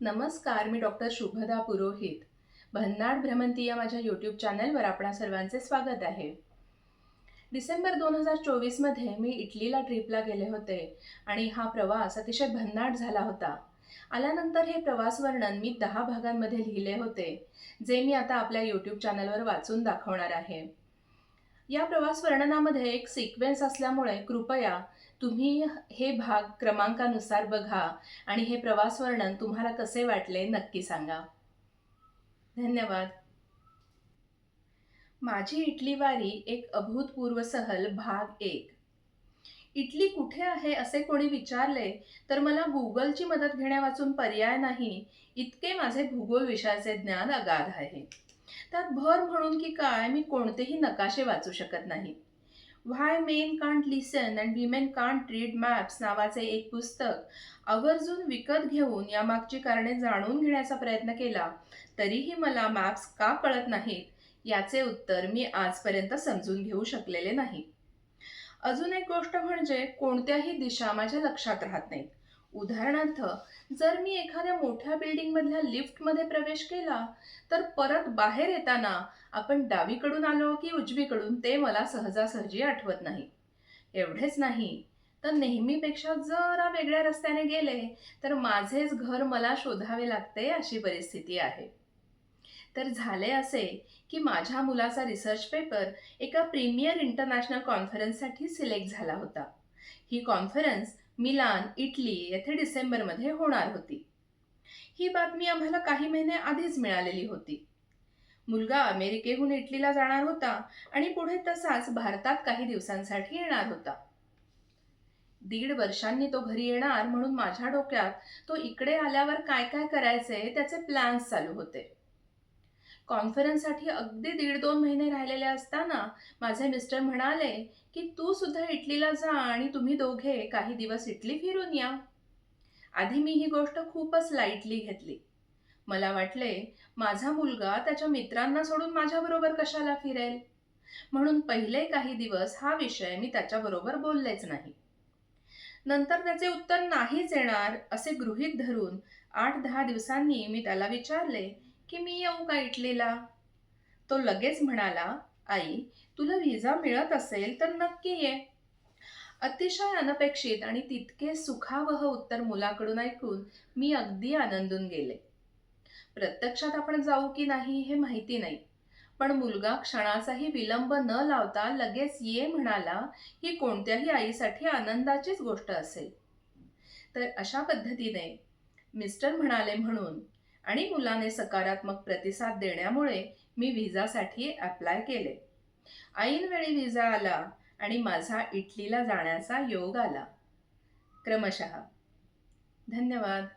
नमस्कार, मी डॉक्टर शुभदा पुरोहित. भन्नाड भ्रमंती या माझ्या यूट्यूब चॅनलवर आपणा सर्वांचे स्वागत आहे. डिसेंबर 2024मध्ये मी इटलीला ट्रिपला गेले होते आणि हा प्रवास अतिशय भन्नाट झाला होता. आल्यानंतर हे प्रवास वर्णन मी 10 भागांमध्ये लिहिले होते, जे मी आता आपल्या यूट्यूब चॅनलवर वाचून दाखवणार आहे. या प्रवास वर्णनामध्ये एक सिक्वेन्स असल्यामुळे कृपया तुम्ही हे भाग क्रमांकानुसार बघा आणि हे प्रवास वर्णन तुम्हाला कसे वाटले नक्की सांगा. धन्यवाद. माझी इटली वारी एक अभूतपूर्व सहल भाग 1. इटली कुठे आहे असे कोणी विचारले तर मला गुगलची मदत घेण्यावाचून पर्याय नाही, इतके माझे भूगोल विषयाचे ज्ञान अगाध आहे. त्यात भर म्हणून की काय मी कोणतेही नकाशे वाचू शकत नाही. Why men can't listen and women can't read maps नावाचे एक पुस्तक आवर्जून विकत घेऊन यामागची कारणे जाणून घेण्याचा प्रयत्न केला, तरीही मला मॅप्स का कळत नाहीत याचे उत्तर मी आजपर्यंत समजून घेऊ शकलेले नाही. अजून एक गोष्ट म्हणजे कोणत्याही दिशा माझ्या लक्षात राहत नाहीत. उदाहरणार्थ, जर मी एखाद्या मोठ्या बिल्डिंगमधल्या लिफ्टमध्ये प्रवेश केला तर परत बाहेर येताना आपण डावीकडून आलो की उजवीकडून ते मला सहजासहजी आठवत नाही. एवढेच नाही तर नेहमीपेक्षा जरा वेगळ्या रस्त्याने गेले तर माझेच घर मला शोधावे लागते अशी परिस्थिती आहे. तर झाले असे की माझ्या मुलाचा रिसर्च पेपर एका प्रीमियर इंटरनॅशनल कॉन्फरन्ससाठी सिलेक्ट झाला होता. ही कॉन्फरन्स मिलान, इटली येथे डिसेंबरमध्ये होणार होती. ही बातमी आम्हाला काही महिने आधीच मिळालेली होती. मुलगा अमेरिकेहून इटलीला जाणार होता आणि पुढे तसाच भारतात काही दिवसांसाठी येणार होता. 1.5 वर्षांनी तो घरी येणार म्हणून माझ्या डोक्यात तो इकडे आल्यावर काय काय करायचे त्याचे प्लॅन्स चालू होते. कॉन्फरन्ससाठी अगदी 1.5-2 महिने राहिलेले असताना माझे मिस्टर म्हणाले की तू सुद्धा इटलीला जा आणि तुम्ही दोघे काही दिवस इटली फिरून या. आधी मी ही गोष्ट खूपच लाईटली घेतली. मला वाटले माझा मुलगा त्याच्या मित्रांना सोडून माझ्याबरोबर कशाला फिरेल, म्हणून पहिले काही दिवस हा विषय मी त्याच्याबरोबर बोललेच नाही. नंतर त्याचे उत्तर नाहीच येणार असे गृहीत धरून 8-10 दिवसांनी मी त्याला विचारले की मी येऊ का इटलीला. तो लगेच म्हणाला, आई, तुला व्हिसा मिळत असेल तर नक्की ये. अतिशय अनपेक्षित आणि तितके सुखावह उत्तर मुलाकडून ऐकून मी अगदी आनंदून गेले. प्रत्यक्षात आपण जाऊ की नाही हे माहिती नाही, पण मुलगा क्षणाचाही विलंब न लावता लगेच ये म्हणाला ही कोणत्याही आईसाठी आनंदाचीच गोष्ट असेल. तर अशा पद्धतीने मिस्टर म्हणाले म्हणून आणि मुलाने सकारात्मक प्रतिसाद देण्यामुळे मी व्हिसासाठी अप्लाय केले. ऐनवेळी व्हिसा आला आणि माझा इटलीला जाण्याचा योग आला. क्रमशः. धन्यवाद.